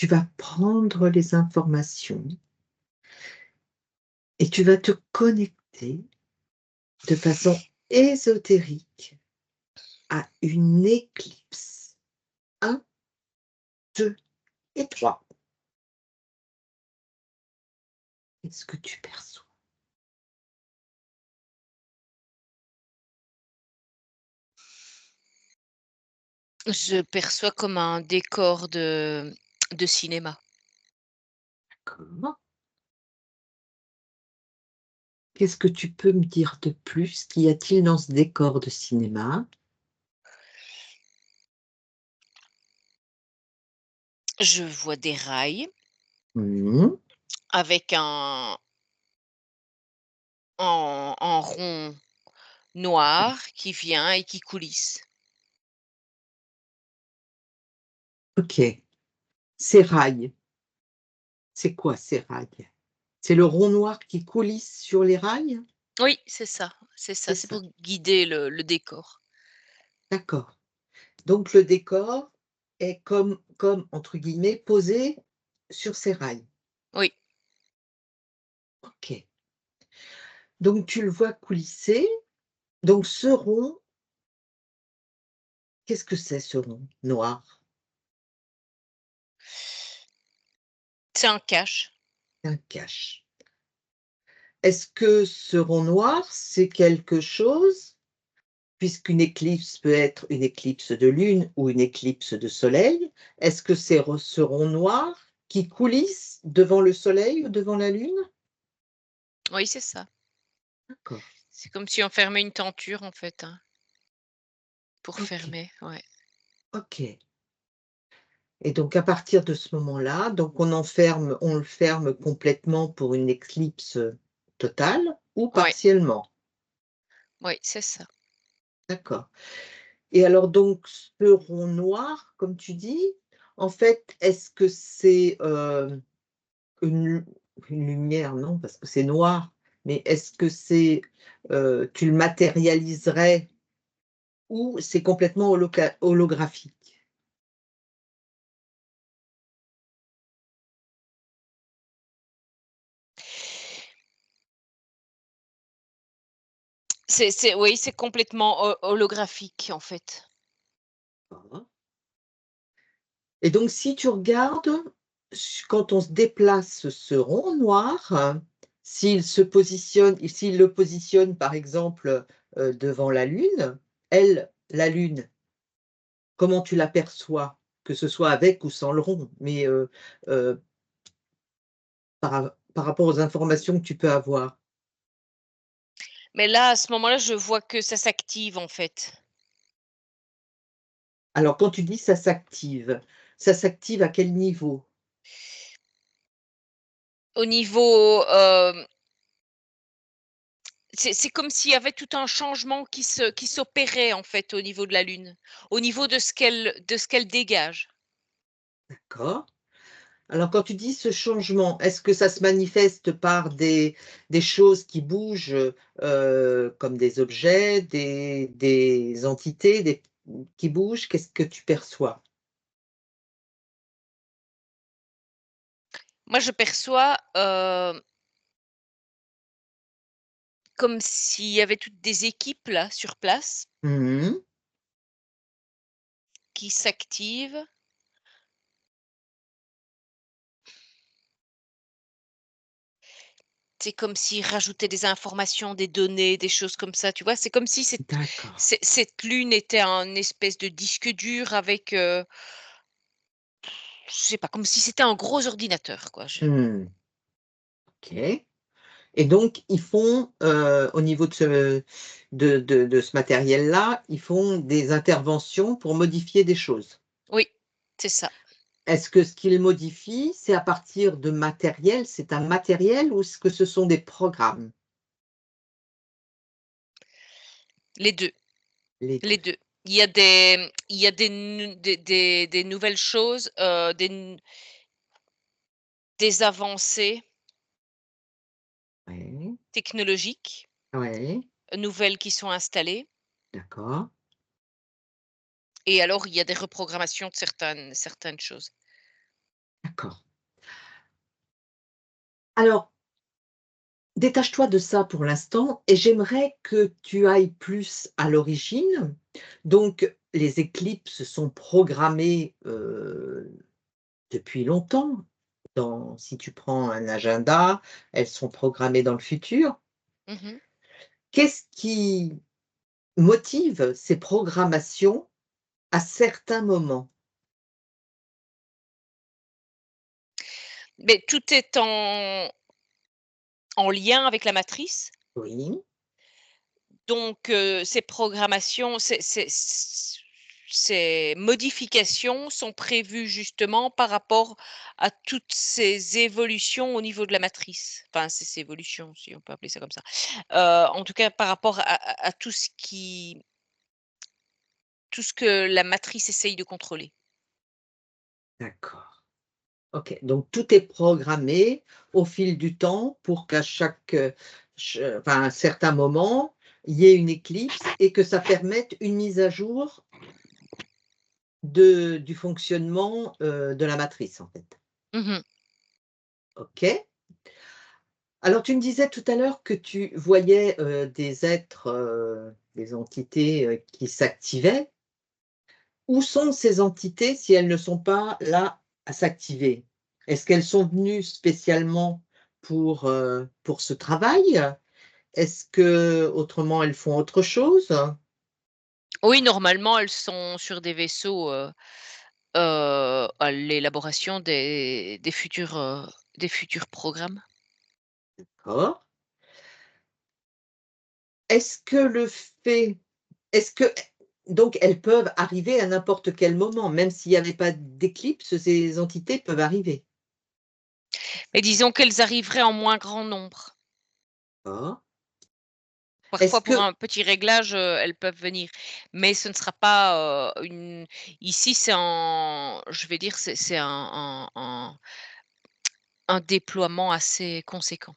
Tu vas prendre les informations et tu vas te connecter de façon ésotérique à une éclipse. Un, 2 et 3. Qu'est-ce que tu perçois? Je perçois comme un décor de cinéma. D'accord. Qu'est-ce que tu peux me dire de plus? Qu'y a-t-il dans ce décor de cinéma? Je vois des rails Mmh. avec un rond noir qui vient et qui coulisse. OK. Ces rails, c'est quoi ces rails? C'est le rond noir qui coulisse sur les rails? Oui, c'est C'est ça, c'est ça? pour guider le décor. D'accord. Donc le décor est comme entre guillemets «posé» sur ces rails. Oui. OK. Donc tu le vois coulisser. Donc ce rond, qu'est-ce que c'est ce rond noir? C'est un cache. Un cache. Est-ce que ce rond noir, c'est quelque chose puisqu'une éclipse peut être une éclipse de lune ou une éclipse de soleil, est-ce que c'est ce rond noir qui coulisse devant le soleil ou devant la lune? Oui, c'est ça. D'accord, C'est comme si on fermait une tenture en fait, hein, pour OK, fermer, ouais. OK. Et donc à partir de ce moment-là, donc on le ferme complètement pour une éclipse, totale ou Ouais, partiellement? ouais, c'est ça. D'accord. Et alors donc ce rond noir, comme tu dis, en fait, est-ce que c'est, une lu une lumière, non, parce que c'est noir, mais est-ce que c'est, tu le matérialiserais ou c'est complètement holographique? C'est oui, c'est complètement holographique en fait. D'accord. Et donc si tu regardes, quand on se déplace ce rond noir, s'il le positionne par exemple, devant la lune, elle, la lune, comment tu l'aperçois? Que ce soit avec ou sans le rond, mais, heu, par rapport aux informations que tu peux avoir. Mais là, à ce moment-là, je vois que ça s'active en fait. Alors quand tu dis ça s'active à quel niveau? Au niveau, c'est comme s'il y avait tout un changement qui s'opérait en fait au niveau de la Lune, au niveau de ce qu'elle dégage. D'accord. Alors quand tu dis ce changement, est-ce que ça se manifeste par des choses qui bougent, comme des objets, des entités, qui bougent? Qu'est-ce que tu perçois? Moi, je perçois, comme s'il y avait toutes des équipes là, sur place, Mmh. qui s'activent. C'est comme s'ils rajoutaient des informations, des données, des choses comme ça, tu vois? C'est comme si D'accord. cette lune était un espèce de disque dur avec, je sais pas, comme si c'était un gros ordinateur, quoi. Je Mmh. OK. Et donc ils font, au niveau de ce matériel-là, ils font des interventions pour modifier des choses? Oui, c'est ça. Est-ce que ce qu'ils modifient, c'est à partir de matériel, c'est un matériel ou est-ce que ce sont des programmes? Les 2, Les les 2. 2. Il y a des nou des nouvelles choses, des avancées Ouais, technologiques, ouais, nouvelles qui sont installées d'accord, et alors il y a des reprogrammations de certaines choses. D'accord. Alors, détache-toi de ça pour l'instant et j'aimerais que tu ailles plus à l'origine. Donc, les éclipses sont programmées, depuis longtemps. Si tu prends un agenda, elles sont programmées dans le futur. Mmh. Qu'est-ce qui motive ces programmations à certains moments? Mais tout est en lien avec la matrice. Oui, Donc, ces programmations, ces modifications sont prévues justement par rapport à toutes ces évolutions au niveau de la matrice. Enfin, ces évolutions, si on peut appeler ça comme ça. En tout cas, par rapport à tout ce que la matrice essaye de contrôler. d'accord. OK, donc tout est programmé au fil du temps pour qu'à chaque, enfin, à un certain moment, il y ait une éclipse et que ça permette une mise à jour du fonctionnement, de la matrice, en fait. Mmh. OK. Alors tu me disais tout à l'heure que tu voyais, des êtres, des entités, qui s'activaient. Où sont ces entités si elles ne sont pas là à s'activer? Est-ce qu'elles sont venues spécialement pour ce travail? Est-ce qu'autrement elles font autre chose? Oui, normalement, elles sont sur des vaisseaux, à l'élaboration des futurs programmes. D'accord. Est-ce que le fait est-ce que donc elles peuvent arriver à n'importe quel moment, même s'il y avait pas d'éclipse, ces entités peuvent arriver? Mais disons qu'elles arriveraient en moins grand nombre. D'accord. Est-ce Parfois pour que un petit réglage, elles peuvent venir, mais ce ne sera pas, une ici c'est en je vais dire c'est un déploiement assez conséquent.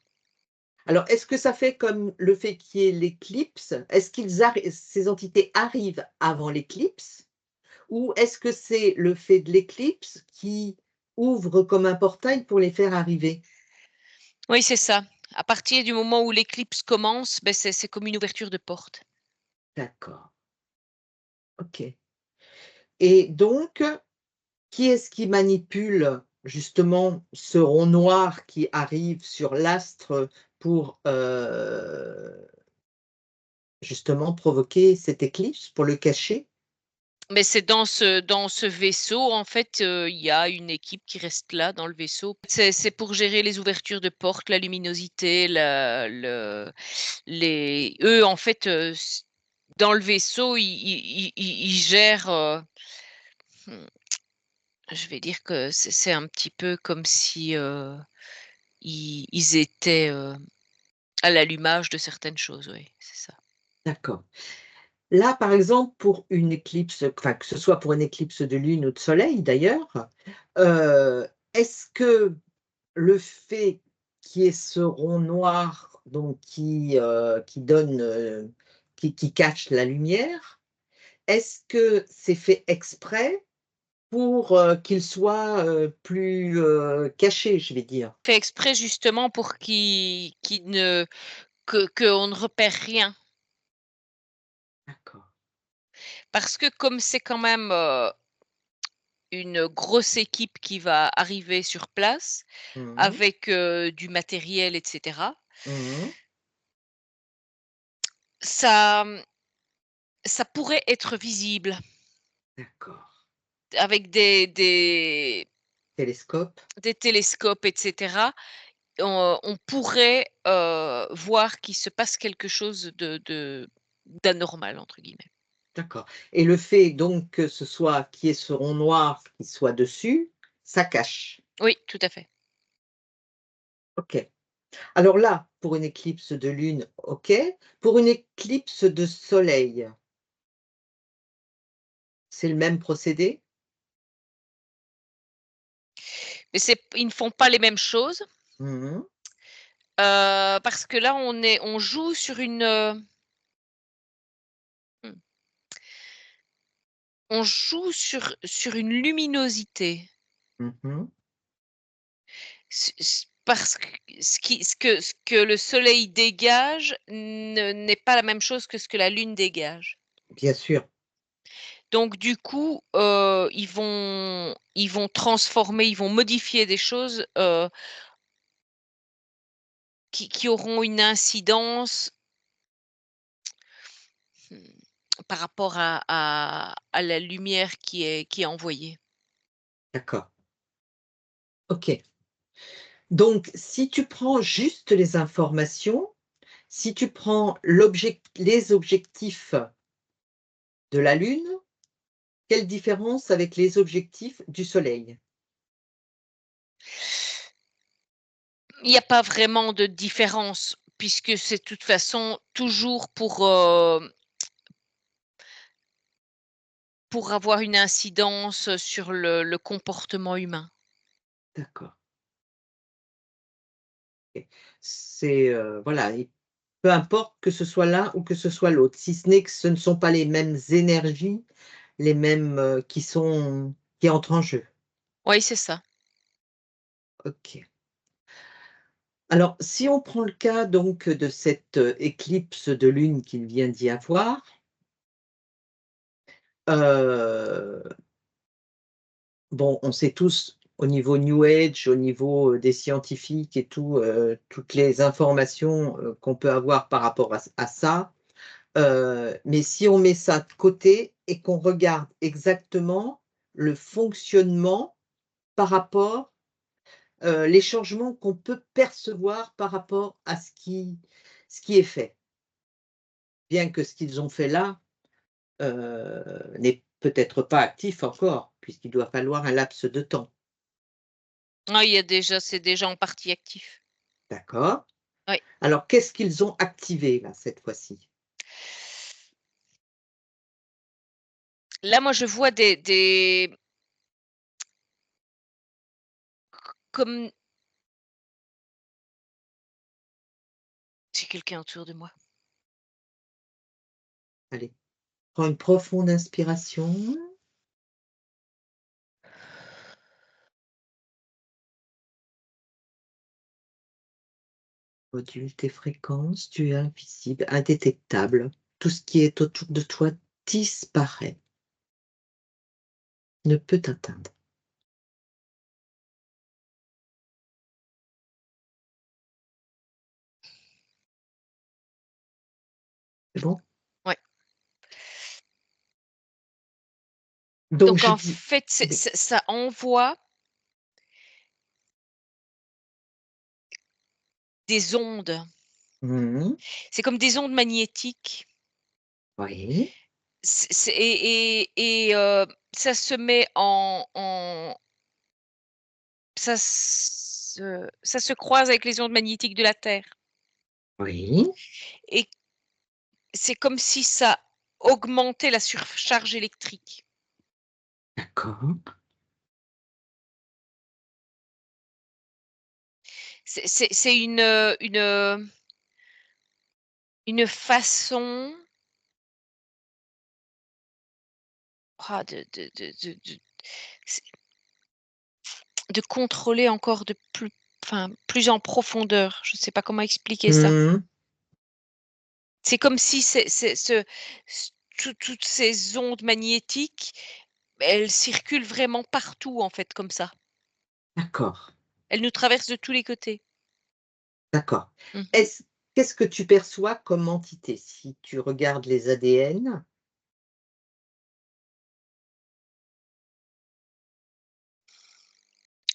alors est-ce que ça fait comme le fait qu'il y ait l'éclipse? Est-ce qu'ils arri ces entités arrivent avant l'éclipse? Ou est-ce que c'est le fait de l'éclipse qui ouvre comme un portail pour les faire arriver? Oui, c'est ça. À partir du moment où l'éclipse commence, beh, c'est comme une ouverture de porte. D'accord, OK, et donc qui est-ce qui manipule justement ce rond noir qui arrive sur l'astre pour, justement provoquer cette éclipse, pour le cacher? Mais c'est dans ce vaisseau, en fait, il y a une équipe qui reste là dans le vaisseau. C'est pour gérer les ouvertures de portes, la luminosité, la le les eux, en fait, dans le vaisseau, ils gèrent, mmh, je vais dire que c'est un petit peu comme si, ils étaient, à l'allumage de certaines choses, oui, c'est ça. D'accord. Là, par exemple, pour une éclipse, enfin, que ce soit pour une éclipse de lune ou de soleil d'ailleurs, est-ce que le fait qu'il y ait ce rond noir donc qui donne, qui cache la lumière, est-ce que c'est fait exprès pour, qu'il soit, plus, caché, je vais dire? Fait exprès justement pour qu'ils ne qu'on ne repère rien. D'accord. Parce que comme c'est quand même, une grosse équipe qui va arriver sur place Mmh. avec, du matériel et cetera, Mmh. ça, ça pourrait être visible D'accord. avec Télescope? des télescopes et cetera. On pourrait, voir qu'il se passe quelque chose de «d'anormal» entre guillemets. D'accord, et le fait donc que ce soit qu'il y ait ce rond noir qui soit dessus, ça cache? Oui, tout à fait. OK. Alors là, pour une éclipse de lune, OK. Pour une éclipse de soleil, c'est le même procédé? Mais c'est ils ne font pas les mêmes choses, Mmh. parce que là on joue sur mmh, on joue sur une luminosité. Mmh. Parce que ce que le soleil dégage n'est pas la même chose que ce que la lune dégage. Bien sûr, Donc du coup, ils vont transformer, ils vont modifier des choses, qui auront une incidence, par rapport à la lumière qui est envoyée. d'accord. OK. Donc si tu prends juste les informations, si tu prends les objectifs de la Lune, quelle différence avec les objectifs du Soleil? Il n'y a pas vraiment de différence puisque c'est de toute façon toujours pour avoir une incidence sur le comportement humain. D'accord. OK. C'est, voilà, et peu importe que ce soit l'un ou que ce soit l'autre, si ce n'est que ce ne sont pas les mêmes énergies, les mêmes, qui entrent en jeu. Oui, c'est ça. OK. Alors, si on prend le cas donc de cette, éclipse de lune qu'il vient d'y avoir, heu, bon, on sait tous au niveau New Age, au niveau, des scientifiques et tout, toutes les informations, qu'on peut avoir par rapport à ça. Mais si on met ça de côté et qu'on regarde exactement le fonctionnement par rapport, les changements qu'on peut percevoir par rapport à ce qui est fait. Bien que ce qu'ils ont fait là, n'est peut-être pas actif encore, puisqu'il doit falloir un laps de temps. Ah, il y a déjà c'est déjà en partie actif. D'accord? Oui. Alors qu'est-ce qu'ils ont activé là, cette fois-ci? Là, moi, je vois des comme j'ai quelqu'un autour de moi. Allez, prends une profonde inspiration, module tes fréquences, tu es invisible, indétectable. Tout ce qui est autour de toi disparaît, ne peut t'atteindre. C'est bon? Ouais. Donc Donc je en dis fait, oui. ça envoie des ondes. Mmh. C'est comme des ondes magnétiques. Oui, C'est ça se met ça se croise avec les ondes magnétiques de la Terre oui, et c'est comme si ça augmentait la surcharge électrique. d'accord, C'est une façon, de c'est de contrôler encore de plus enfin, plus en profondeur. Je ne sais pas comment expliquer ça. mmh, C'est comme si c'est ce c toutes ces ondes magnétiques, elles circulent vraiment partout, en fait, comme ça. d'accord, Elles nous traversent de tous les côtés. d'accord. Mmh. Est-ce Qu'est-ce que tu perçois comme entité? Si tu regardes les ADN?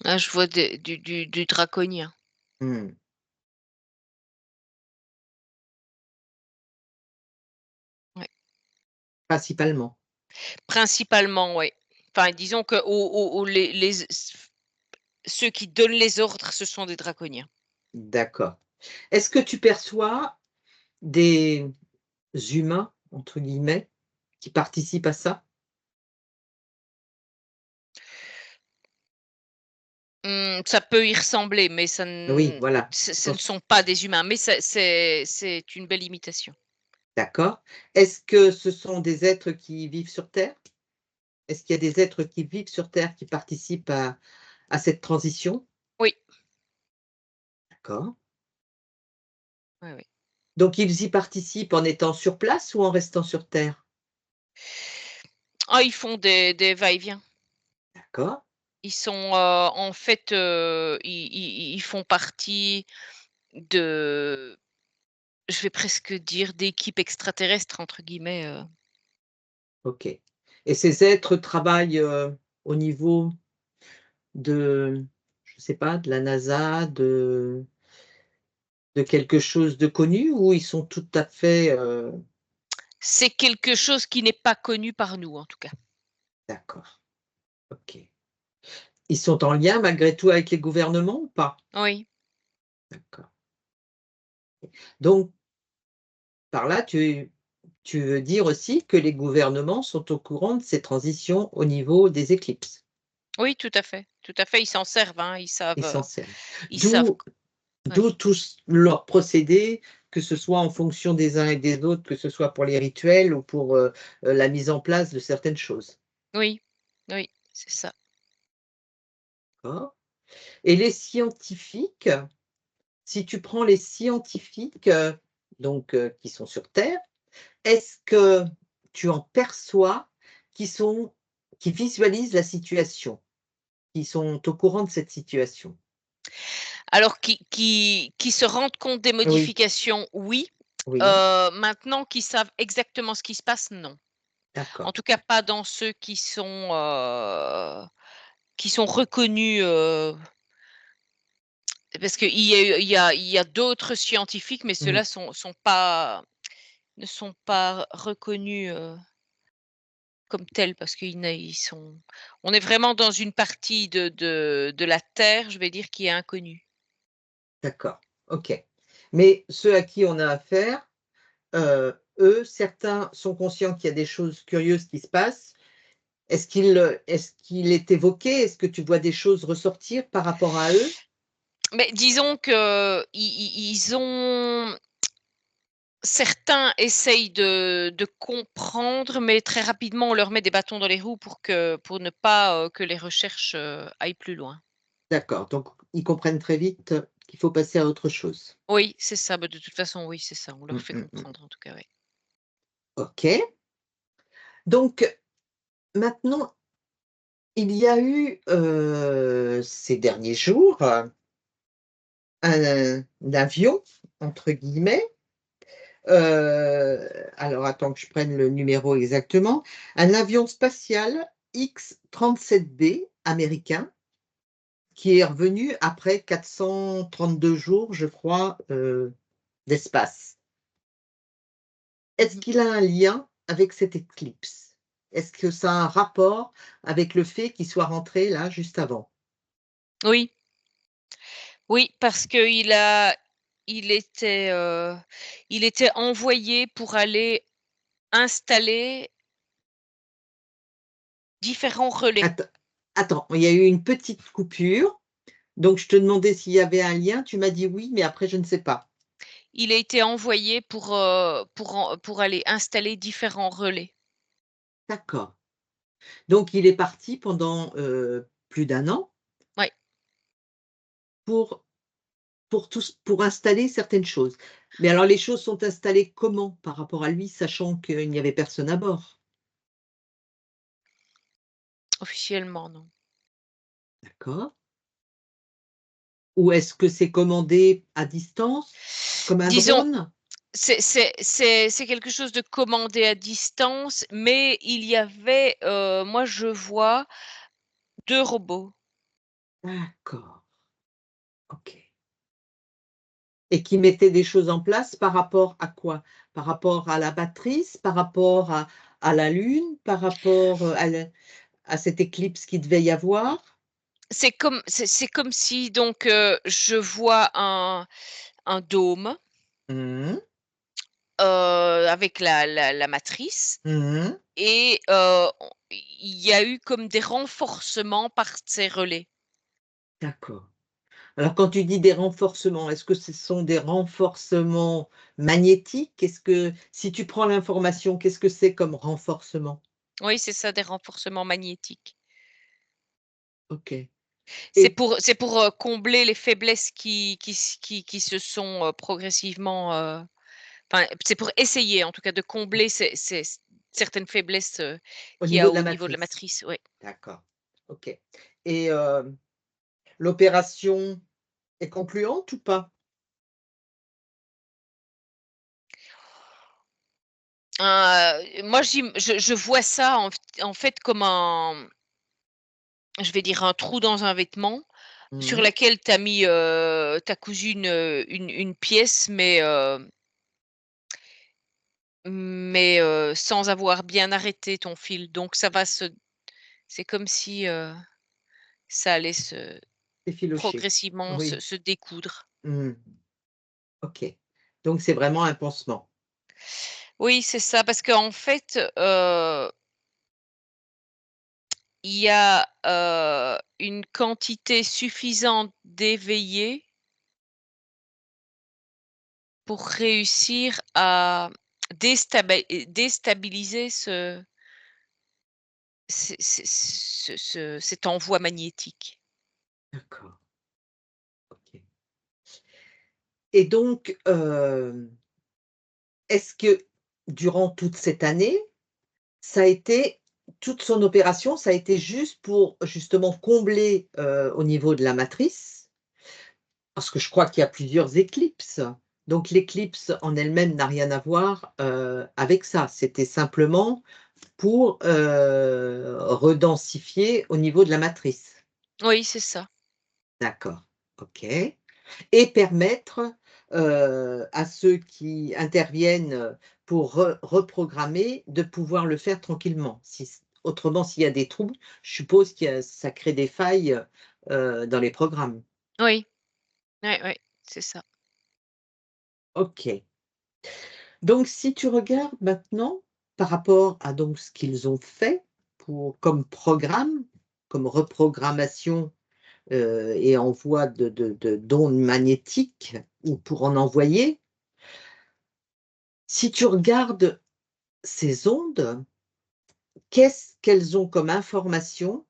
Ah, je vois des du draconien. Mmh, Ouais. principalement? Principalement, ouais. Enfin, disons que au les ceux qui donnent les ordres, ce sont des draconiens. D'accord. Est-ce que tu perçois des «humains» entre guillemets qui participent à ça? Ça peut y ressembler, mais ça Oui, n voilà. ce Quand ne sont pas des humains, mais c'est une belle imitation. D'accord. Est-ce que ce sont des êtres qui vivent sur Terre? Est-ce qu'il y a des êtres qui vivent sur Terre qui participent à cette transition? Oui, D'accord. Ouais, ouais. Donc ils y participent en étant sur place ou en restant sur terre? Ah, ils font des va-et-vient. D'accord, Ils sont, en fait, ils font partie de je vais presque dire «d'équipes extraterrestres» entre guillemets, OK. Et ces êtres travaillent, au niveau de, je sais pas, de la NASA, de quelque chose de connu ou ils sont tout à fait, c'est quelque chose qui n'est pas connu par nous, en tout cas. d'accord, OK. Ils sont en lien malgré tout avec les gouvernements ou pas? Oui, D'accord. Donc par là, tu veux dire aussi que les gouvernements sont au courant de ces transitions au niveau des éclipses? oui, tout à fait, ils s'en servent, hein, Ils s'en servent. ils savent D'où ouais. d'où tous leurs procédés, que ce soit en fonction des uns et des autres, que ce soit pour les rituels ou pour, la mise en place de certaines choses. Oui, oui, c'est ça. D'accord. Et les scientifiques, si tu prends les scientifiques, donc qui sont sur terre, est-ce que tu en perçois qui sont qui visualisent la situation, qui sont au courant de cette situation? Alors qui se rendent compte des Oui, modifications, oui. oui, Maintenant qu'ils savent exactement ce qui se passe, non. En d'accord, tout cas, pas dans ceux qui sont reconnus, parce qu'il y a eu il y a d'autres scientifiques, mais mmh, ceux-là sont pas ne sont pas reconnus, comme tels parce ils sont on est vraiment dans une partie de la Terre, je vais dire, qui est inconnue. d'accord, OK. Mais ceux à qui on a affaire, eux, certains sont conscients qu'il y a des choses curieuses qui se passent. Est-ce qu'il est évoqué? Est-ce que tu vois des choses ressortir par rapport à eux? Mais disons que ils ont certains essayent de comprendre, mais très rapidement, on leur met des bâtons dans les roues pour ne pas, que les recherches, aillent plus loin. D'accord, donc ils comprennent très vite qu'il faut passer à autre chose. Oui, c'est ça, bah, de toute façon, oui, c'est ça, on leur Mmh, fait mmh, mmh. comprendre en tout cas, oui. OK. Donc maintenant, il y a eu, ces derniers jours, un «avion» entre guillemets, alors attends que je prenne le numéro exactement, un avion spatial X-37B américain qui est revenu après 432 jours, je crois, d'espace. Est-ce Mmh. qu'il a un lien avec cette éclipse? Est-ce que ça a un rapport avec le fait qu'il soit rentré là juste avant? Oui, oui, parce il était, heu, il était envoyé pour aller installer différents relais. Atte attends, il y a eu une petite coupure, donc je te demandais s'il y avait un lien, tu m'as dit: «Oui», mais après je ne sais pas. Il a été envoyé pour aller installer différents relais. D'accord, donc il est parti pendant, plus d'un an Ouais. pour pour installer certaines choses. Mais alors les choses sont installées comment par rapport à lui, sachant qu'il n'y avait personne à bord? Officiellement, non. D'accord. Ou est-ce que c'est commandé à distance, comme un Disons, drone? c'est quelque chose de commandé à distance, mais il y avait, moi je vois 2 robots. D'accord, OK. Et qui mettait des choses en place par rapport à quoi? Par rapport à la matrice? Par rapport à la Lune? Par rapport, à cette éclipse qu'il devait y avoir? C'est comme si donc, je vois un dôme, Mmh. avec la matrice Mmh. et on il y a eu comme des renforcements par ces relais. D'accord. Alors quand tu dis des renforcements, est-ce que ce sont des renforcements magnétiques? Est-ce que si tu prends l'information, qu'est-ce que c'est comme renforcement? Oui, c'est ça, des renforcements magnétiques. OK. Et C'est pour, combler les faiblesses qui se sont, progressivement, enfin, c'est pour essayer en tout cas de combler ces certaines faiblesses, au qu'il y niveau a de la au niveau de la matrice? matrice, ouais. D'accord, OK. Et l'opération est concluante ou pas? Moi je vois ça en fait comme je vais dire un trou dans un vêtement sur Mmh. laquelle tu as cousu une pièce mais sans avoir bien arrêté ton fil. Donc ça va se c'est comme si, ça allait se Effiloché. progressivement Oui. se découdre. Mmh. OK. Donc c'est vraiment un pansement. Oui, c'est ça, parce qu'en fait, il y a, une quantité suffisante d'éveillés pour réussir à déstabiliser cet envoi magnétique. D'accord, OK. Et donc, est-ce que durant toute cette année, ça a été toute son opération, ça a été juste pour justement combler, au niveau de la matrice? Parce que je crois qu'il y a plusieurs éclipses. Donc l'éclipse en elle-même n'a rien à voir, avec ça. C'était simplement pour, redensifier au niveau de la matrice. Oui, c'est ça. D'accord, OK. Et permettre, à ceux qui interviennent, pour reprogrammer, de pouvoir le faire tranquillement. Si c autrement, s'il y a des troubles, je suppose qu'il y a ça crée des failles, dans les programmes. Oui, ouais, ouais, c'est ça. OK. Donc si tu regardes maintenant, par rapport à donc ce qu'ils ont fait pour comme programme, comme reprogrammation, et envoi d'ondes magnétiques ou pour en envoyer, si tu regardes ces ondes, qu'est-ce qu'elles ont comme information,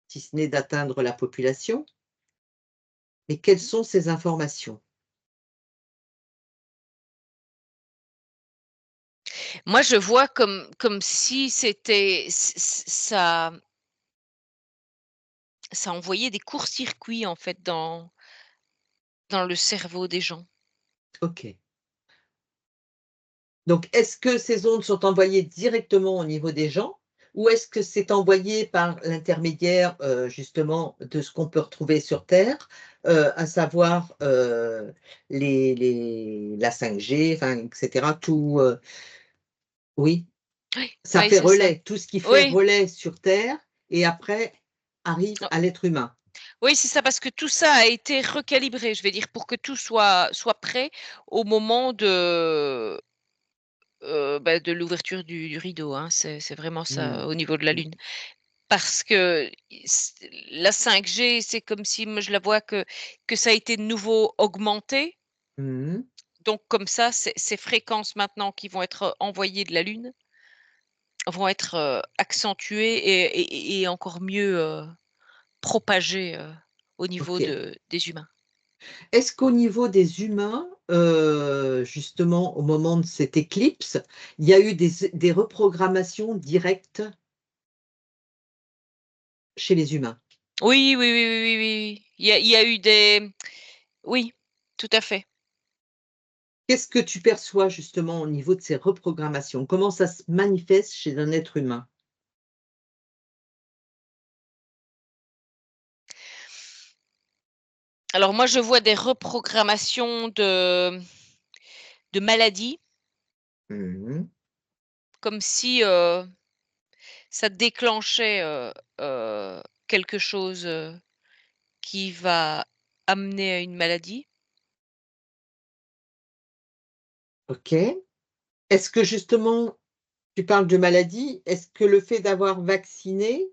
si ce n'est d'atteindre la population, mais quelles sont ces informations? Moi, je vois comme si c'était ça envoyait des courts-circuits, en fait, dans le cerveau des gens. OK. Donc est-ce que ces ondes sont envoyées directement au niveau des gens? Ou est-ce que c'est envoyé par l'intermédiaire, justement de ce qu'on peut retrouver sur terre, à savoir, les la 5G, enfin et cetera, tout, oui? Oui, Ça oui, fait c'est ça. relais, tout ce qui fait Oui, relais sur terre et après arrive o à l'être humain. oui, c'est ça, parce que tout ça a été recalibré, je vais dire, pour que tout soit prêt au moment bah, de l'ouverture du rideau, hein. C'est vraiment Mmh. ça, au niveau de la Lune. Parce que la 5G, c'est comme si moi je la vois que ça a été de nouveau augmenté. Mmh. Donc comme ça, ces fréquences maintenant qui vont être envoyées de la Lune vont être, accentuées et encore mieux, propagées, au niveau OK. des humains. Est-ce qu'au niveau des humains, justement au moment de cette éclipse, il y a eu des reprogrammations directes chez les humains? Oui, oui, oui, oui, oui, oui, oui. Il y a eu des oui, tout à fait. Qu'est-ce que tu perçois justement au niveau de ces reprogrammations? Comment ça se manifeste chez un être humain? Alors moi, je vois des reprogrammations de maladies, Mmh mh. comme si, ça déclenchait, quelque chose, qui va amener à une maladie. OK. Est-ce que justement, tu parles de maladie, est-ce que le fait d'avoir vacciné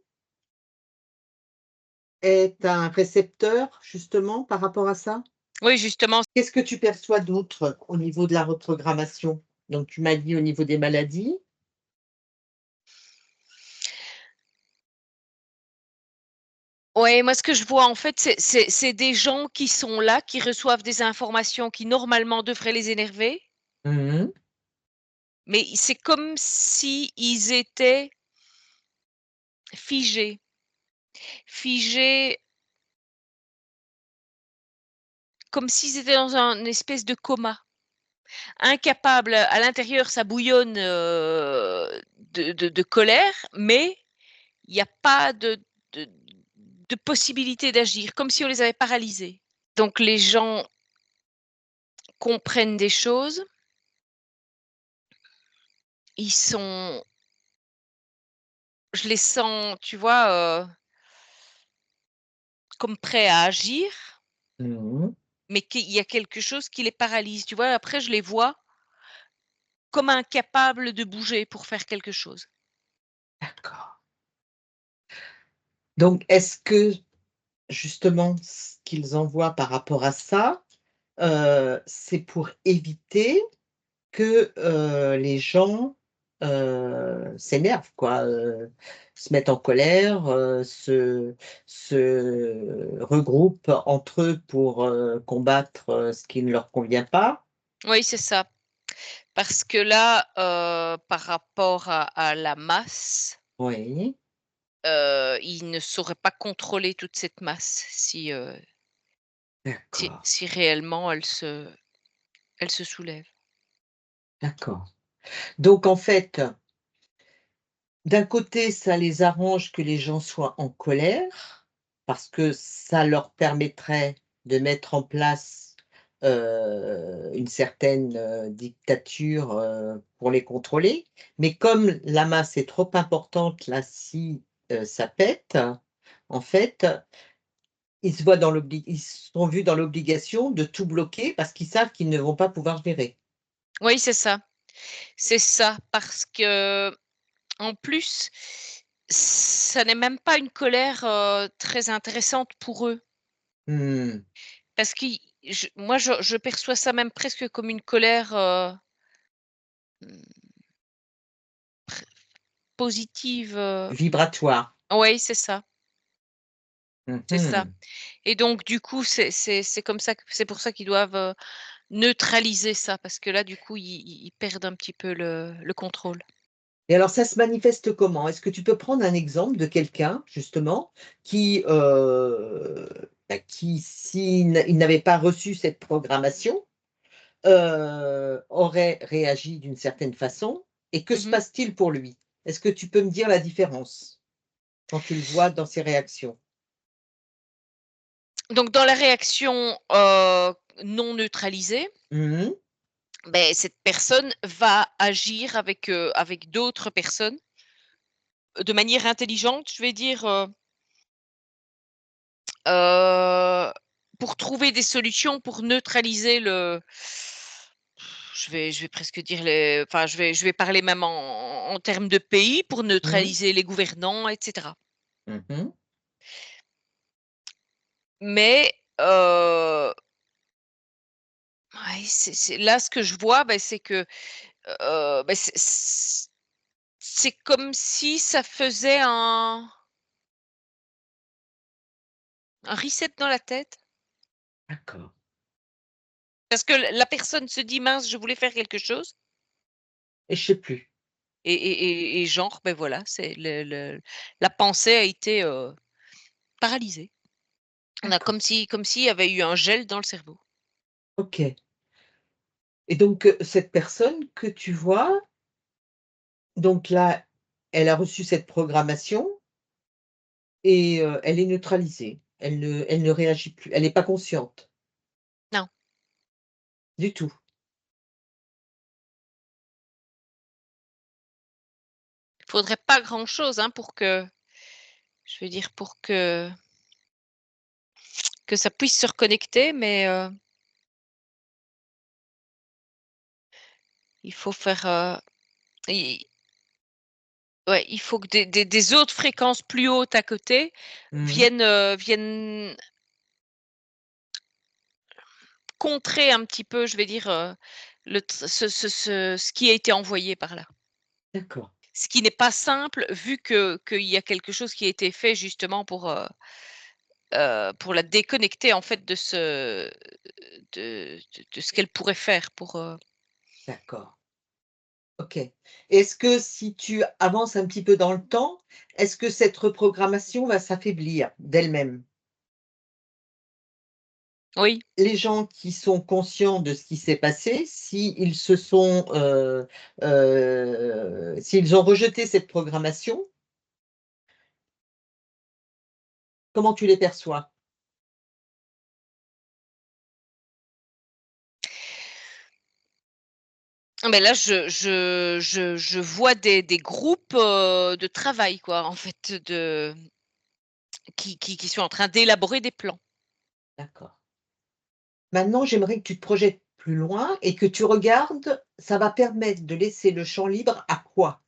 est un récepteur justement par rapport à ça? Oui, justement. Qu'est-ce que tu perçois d'autre au niveau de la reprogrammation? Donc tu m'as dit au niveau des maladies. Ouais, moi, ce que je vois, en fait, c'est des gens qui sont là, qui reçoivent des informations qui, normalement, devraient les énerver, Mmh. mais c'est comme si ils étaient figés. Figés, comme s'ils étaient dans un espèce de coma. Incapables, à l'intérieur, ça bouillonne, de colère, mais il y a pas de de possibilité d'agir, comme si on les avait paralysés. Donc les gens comprennent des choses, ils sont je les sens, tu vois, comme prêts à agir, Mmh. mais qu'il y a quelque chose qui les paralyse, tu vois? Après je les vois comme incapables de bouger pour faire quelque chose. D'accord. Donc est-ce que justement ce qu'ils envoient par rapport à ça, c'est pour éviter que, les gens, s'énervent quoi, se mettent en colère, se regroupent entre eux pour, combattre, ce qui ne leur convient pas? Oui, c'est ça. Parce que là, par rapport à la masse, Oui, ils ne sauraient pas contrôler toute cette masse si, si d'accord, si réellement elle se soulève. d'accord. Donc en fait, d'un côté, ça les arrange que les gens soient en colère, parce que ça leur permettrait de mettre en place, une certaine, dictature, pour les contrôler. Mais comme la masse est trop importante, là, si, ça pète, en fait, ils sont vus dans l'obligation de tout bloquer parce qu'ils savent qu'ils ne vont pas pouvoir gérer. Oui, c'est ça. C'est ça, parce que en plus, ça n'est même pas une colère, très intéressante pour eux. Mmh. Parce qu'ils moi, je perçois ça même presque comme une colère, mmh, positive, Vibratoire. oui, Mmh c'est ça. mh. Et donc du coup, c'est comme ça que c'est pour ça qu'ils doivent, neutraliser ça, parce que là, du coup, ils perdent un petit peu le contrôle. Et alors ça se manifeste comment? Est-ce que tu peux prendre un exemple de quelqu'un justement qui, qui il n'avait pas reçu cette programmation, aurait réagi d'une certaine façon et que se Mmh. passe-t-il pour lui? Est-ce que tu peux me dire la différence quand tu le vois dans ses réactions? Donc dans la réaction, non neutralisée, Mmh. beh, cette personne va agir avec d'autres personnes, de manière intelligente, je vais dire, heu, pour trouver des solutions pour neutraliser je vais presque dire enfin, je vais parler même en termes de pays, pour Mmh. neutraliser les gouvernants et cetera. Mmh mh. Mais, ouais, c'est là ce que je vois, bah, c'est que, bah, c'est comme si ça faisait un reset dans la tête. D'accord Parce que la personne se dit: «Mince, je voulais faire quelque chose», et je sais plus. et genre, ben voilà, c'est la pensée a été, paralysée. On a D'accord. comme s'il y avait eu un gel dans le cerveau. OK et donc cette personne que tu vois, donc là, elle a reçu cette programmation. Et elle est neutralisée. Elle ne réagit plus. Elle n'est pas consciente, Non, du tout. il faudrait pas grand-chose, hein, pour que je veux dire, pour que ça puisse se reconnecter, mais, il faut faire, i ouais, il faut que des autres fréquences plus hautes à côté Mmh. viennent contrer un petit peu, je vais dire, le tr ce qui a été envoyé par là. D'accord. Ce qui n'est pas simple vu que qu'il y a quelque chose qui a été fait justement pour, pour la déconnecter en fait de ce qu'elle pourrait faire pour, D'accord. OK. Est-ce que si tu avances un petit peu dans le temps, est-ce que cette reprogrammation va s'affaiblir d'elle-même? oui. Les gens qui sont conscients de ce qui s'est passé, s'ils se sont, s'ils ont rejeté cette programmation, comment tu les perçois? Ah mais là, je vois des groupes, de travail quoi, en fait, qui sont en train d'élaborer des plans. D'accord. Maintenant, j'aimerais que tu te projettes plus loin et que tu regardes, ça va permettre de laisser le champ libre à quoi?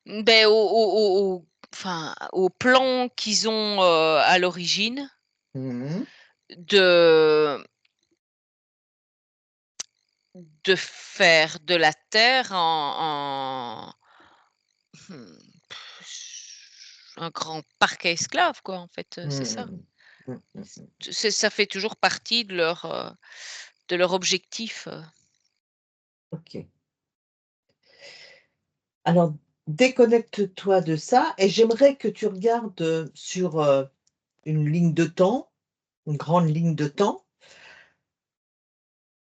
Beh, enfin, au plan qu'ils ont, à l'origine Mmh. de faire de la terre mmh, un grand parc à esclaves quoi, en fait, c'est ça. Mmh. Mmh, mmh mh. Ça fait toujours partie de leur objectif, OK. Alors, déconnecte-toi de ça et j'aimerais que tu regardes, sur, une ligne de temps, une grande ligne de temps,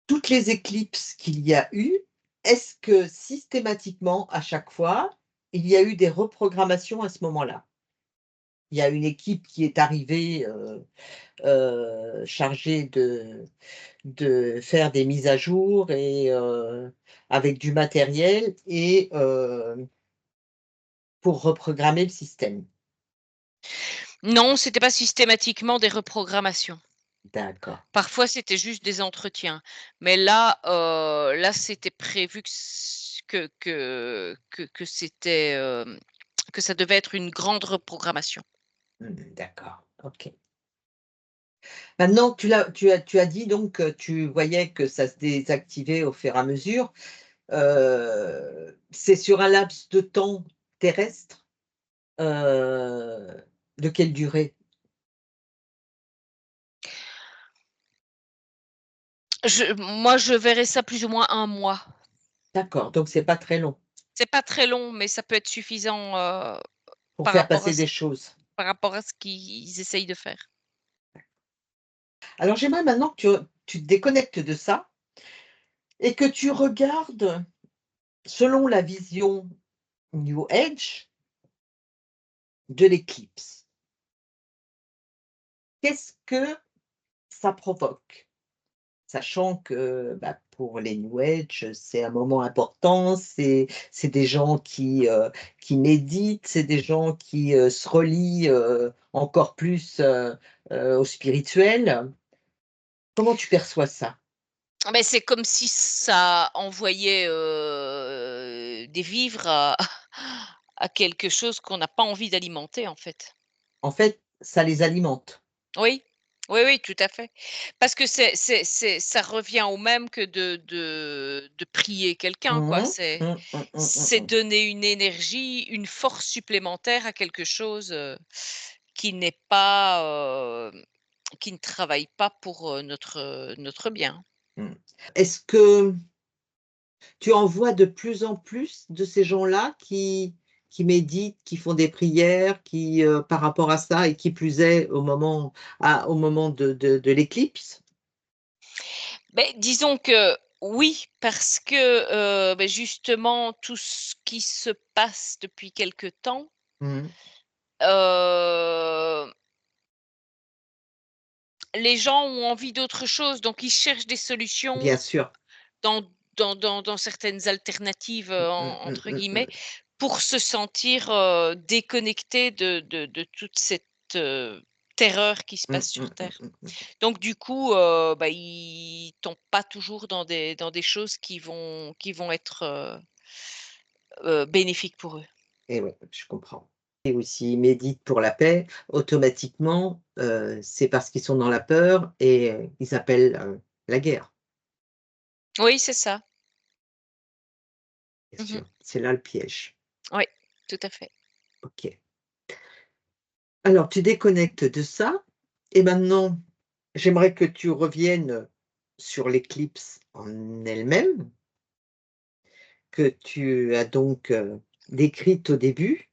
toutes les éclipses qu'il y a eu. Est-ce que systématiquement, à chaque fois, il y a eu des reprogrammations à ce moment-là? Il y a une équipe qui est arrivée, chargée de faire des mises à jour et avec du matériel et pour reprogrammer le système. non, c'était pas systématiquement des reprogrammations. D'accord. Parfois, c'était juste des entretiens. Mais là, là, c'était prévu que c'était, que ça devait être une grande reprogrammation. D'accord, OK. Maintenant, tu as dit donc que tu voyais que ça se désactivait au fur et à mesure. C'est sur un laps de temps terrestre? Heu, de quelle durée? Moi, je verrais ça plus ou moins un mois. D'accord, donc c'est pas très long C'est pas très long, mais ça peut être suffisant, pour par faire rapport à passer ce des choses. qu'ils essayent de faire. Alors j'aimerais maintenant que tu te déconnectes de ça et que tu regardes selon la vision New Age de l'éclipse. Qu'est-ce que ça provoque? Sachant que, bah, pour les New Age, c'est un moment important, c'est des gens qui méditent, c'est des gens qui, se relient, encore plus, au spirituel. Comment tu perçois ça? Mais c'est comme si ça envoyait, des vivres à à quelque chose qu'on n'a pas envie d'alimenter, en fait. En fait, ça les alimente. Oui, oui, oui, tout à fait. Parce que ça revient au même que de prier quelqu'un, quoi. Mmh mh. C'est Mmh. donner une énergie, une force supplémentaire à quelque chose, qui n'est pas, qui ne travaille pas pour, notre bien. Mmh. Est-ce que tu en vois de plus en plus de ces gens-là qui méditent, qui font des prières, qui, par rapport à ça et qui plus est au moment de l'éclipse? Beh, disons que oui, parce que, justement tout ce qui se passe depuis quelque temps, Mmh. heu, les gens ont envie d'autre chose, donc ils cherchent des Bien solutions sûr. dans dans certaines «alternatives», entre guillemets, Mmh. pour se sentir, déconnectés de toute cette, terreur qui se passe sur terre. Mmh. Donc du coup, ils tombent pas toujours dans des choses qui vont être, bénéfiques pour eux. Et ouais, je comprends. Et aussi, ils méditent pour la paix, automatiquement, c'est parce qu'ils sont dans la peur et ils appellent, la guerre, Oui, c'est ça. bien Mmh. sûr. C'est là le piège. Oui, tout à fait. OK. Alors tu déconnectes de ça et maintenant, j'aimerais que tu reviennes sur l'éclipse en elle-même, que tu as donc, décrite au début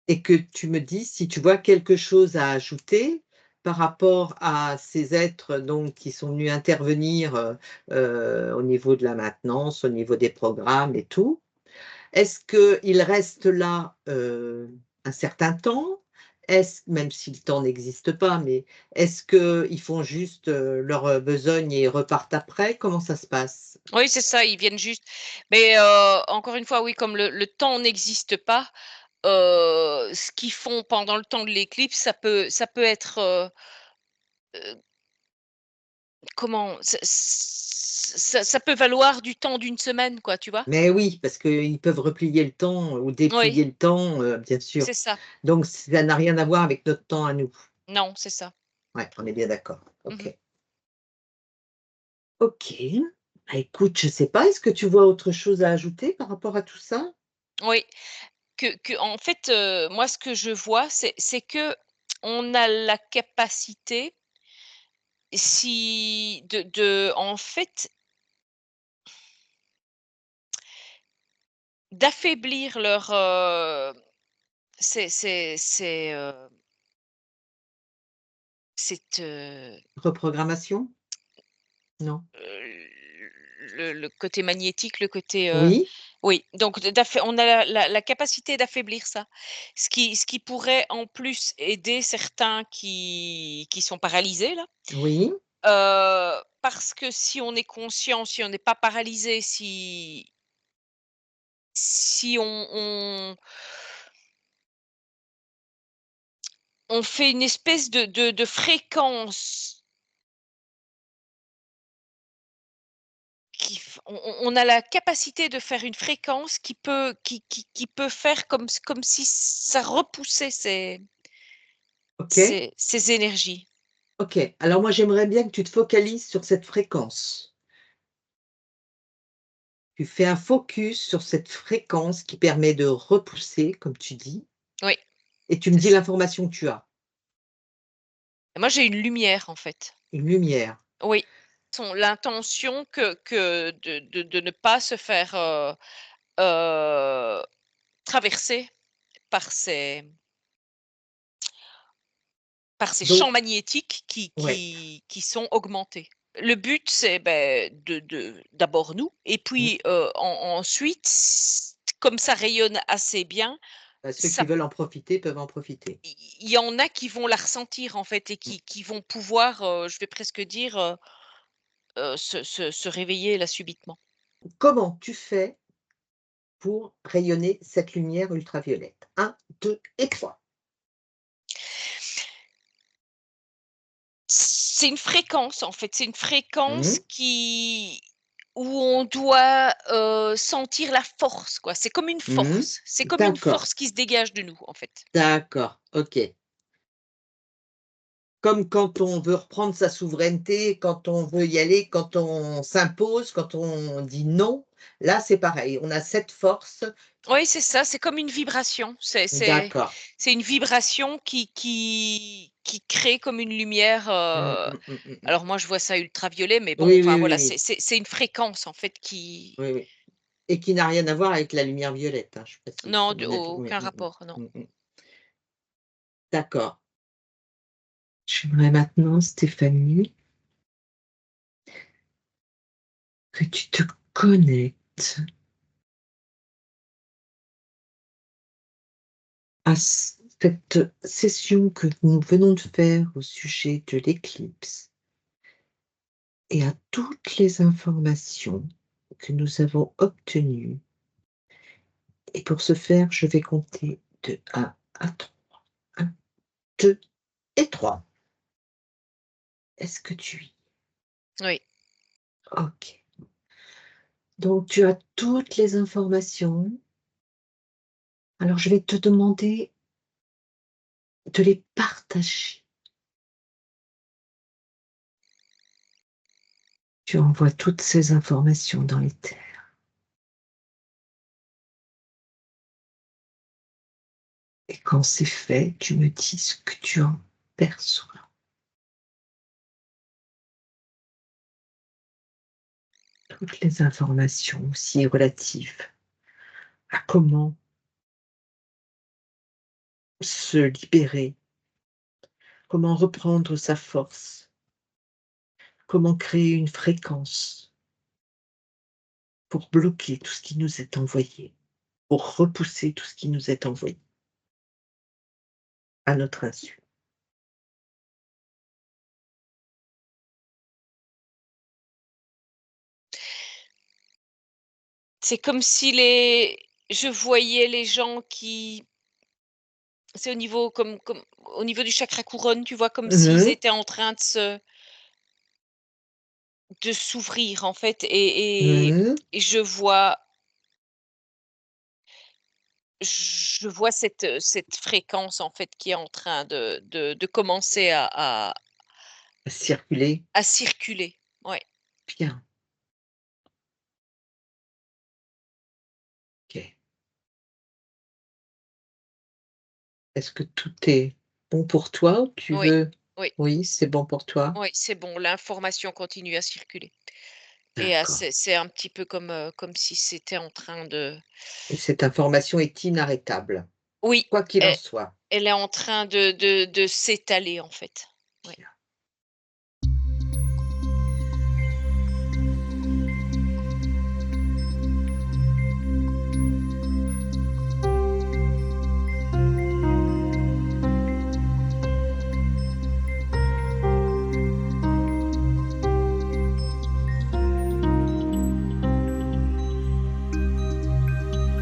et que tu me dises si tu vois quelque chose à ajouter par rapport à ces êtres donc qui sont venus intervenir, au niveau de la maintenance, au niveau des programmes et tout. Est-ce qu'ils restent là, un certain temps? Est-ce même si le temps n'existe pas, mais est-ce qu'ils font juste, leur, besogne et repartent après? Comment ça se passe? Oui, c'est ça, ils viennent juste mais encore une fois, oui, comme le temps n'existe pas, ce qu'ils font pendant le temps de l'éclipse, ça peut être, comment? Ça peut valoir du temps d'une semaine, quoi, tu vois? Mais oui, parce qu'ils peuvent replier le temps ou Oui, déplier le temps, bien sûr. c'est ça. Donc ça n'a rien à voir avec notre temps à nous. Non, c'est ça. Ouais, on est bien d'accord. Mmh. OK. OK. Bah, écoute, je sais pas, est-ce que tu vois autre chose à ajouter par rapport à tout ça? Oui, en fait, moi, ce que je vois, c'est que on a la capacité, si en fait, d'affaiblir leur, cette, Reprogrammation? Non? le côté magnétique, le côté, Oui? oui, donc on a la capacité d'affaiblir ça. Ce qui pourrait en plus aider certains qui sont paralysés là, Oui? parce que si on est conscient, si on n'est pas paralysé, si on fait une espèce de fréquence on a la capacité de faire une fréquence qui peut faire comme si ça repoussait OK. ces énergies. OK. Alors moi, j'aimerais bien que tu te focalises sur cette fréquence. Tu fais un focus sur cette fréquence qui permet de repousser, comme tu dis, Oui, et tu me c'est dis ça. l'information que tu as. Et moi, j'ai une lumière, en fait. Une lumière. Oui. L'intention que de ne pas se faire, heu, traverser par ces champs Donc magnétiques qui ouais. qui qui sont augmentés. Le but, c'est, de d'abord nous et Mmh. puis, ensuite, comme ça rayonne assez bien, Bah, ceux qui ça veulent en profiter peuvent en profiter. il y en a qui vont la ressentir, en fait et Mmh. qui vont pouvoir, je vais presque dire, se réveiller là subitement. Comment tu fais pour rayonner cette lumière ultraviolette? Un, 2 et 3. C'est une fréquence, en fait, c'est une fréquence Mmh. où on doit, sentir la force, quoi. C'est comme une Mmh. force, c'est comme une D'accord, force qui se dégage de nous, en fait. d'accord, OK. Comme quand on veut reprendre sa souveraineté, quand on veut y aller, quand on s'impose, quand on dit non, là, c'est pareil. On a cette force. Oui, c'est ça, c'est comme une vibration. D'accord. C'est une vibration qui crée comme une lumière, Mmh, mmh, mmh, mmh, mmh. alors moi je vois ça ultraviolet, mais bon, Oui, enfin oui, oui, voilà, oui. c'est une fréquence en fait qui Oui, oui. Et qui n'a rien à voir avec la lumière violette, hein, je précise. non, À de mon avis. Oui, aucun mmh mh. rapport, non. Mmh mh. D'accord. J'aimerais maintenant, Stéphanie, que tu te connectes à cette session que nous venons de faire au sujet de l'éclipse et à toutes les informations que nous avons obtenues. Et pour ce faire, je vais compter de 1 à 3. 1, 2 et 3. Est-ce que tu y Oui. es? OK. Donc tu as toutes les informations. Alors je vais te demander de les partager. Tu envoies toutes ces informations dans l'éther et quand c'est fait, tu me dis ce que tu en perçois. Toutes les informations aussi relatives à comment se libérer, comment reprendre sa force, comment créer une fréquence pour bloquer tout ce qui nous est envoyé, pour repousser tout ce qui nous est envoyé à notre insu. C'est comme si je voyais les gens qui c'est au niveau comme au niveau du chakra couronne, tu vois? Comme s'ils Mmh. étaient en train de s'ouvrir en fait Mmh. et je vois cette fréquence en fait qui est en train de commencer Circuler, à circuler. Ouais, bien, OK. Est-ce que tout est bon pour toi ou tu oui, veux oui, oui, c'est bon pour toi? oui, c'est bon, l'information continue à circuler et D'accord, c'est un petit peu comme si c'était en train de et cette information est inarrêtable, oui, quoi qu'il en e soit? elle est en train de s'étaler en fait. Ouais. Bien.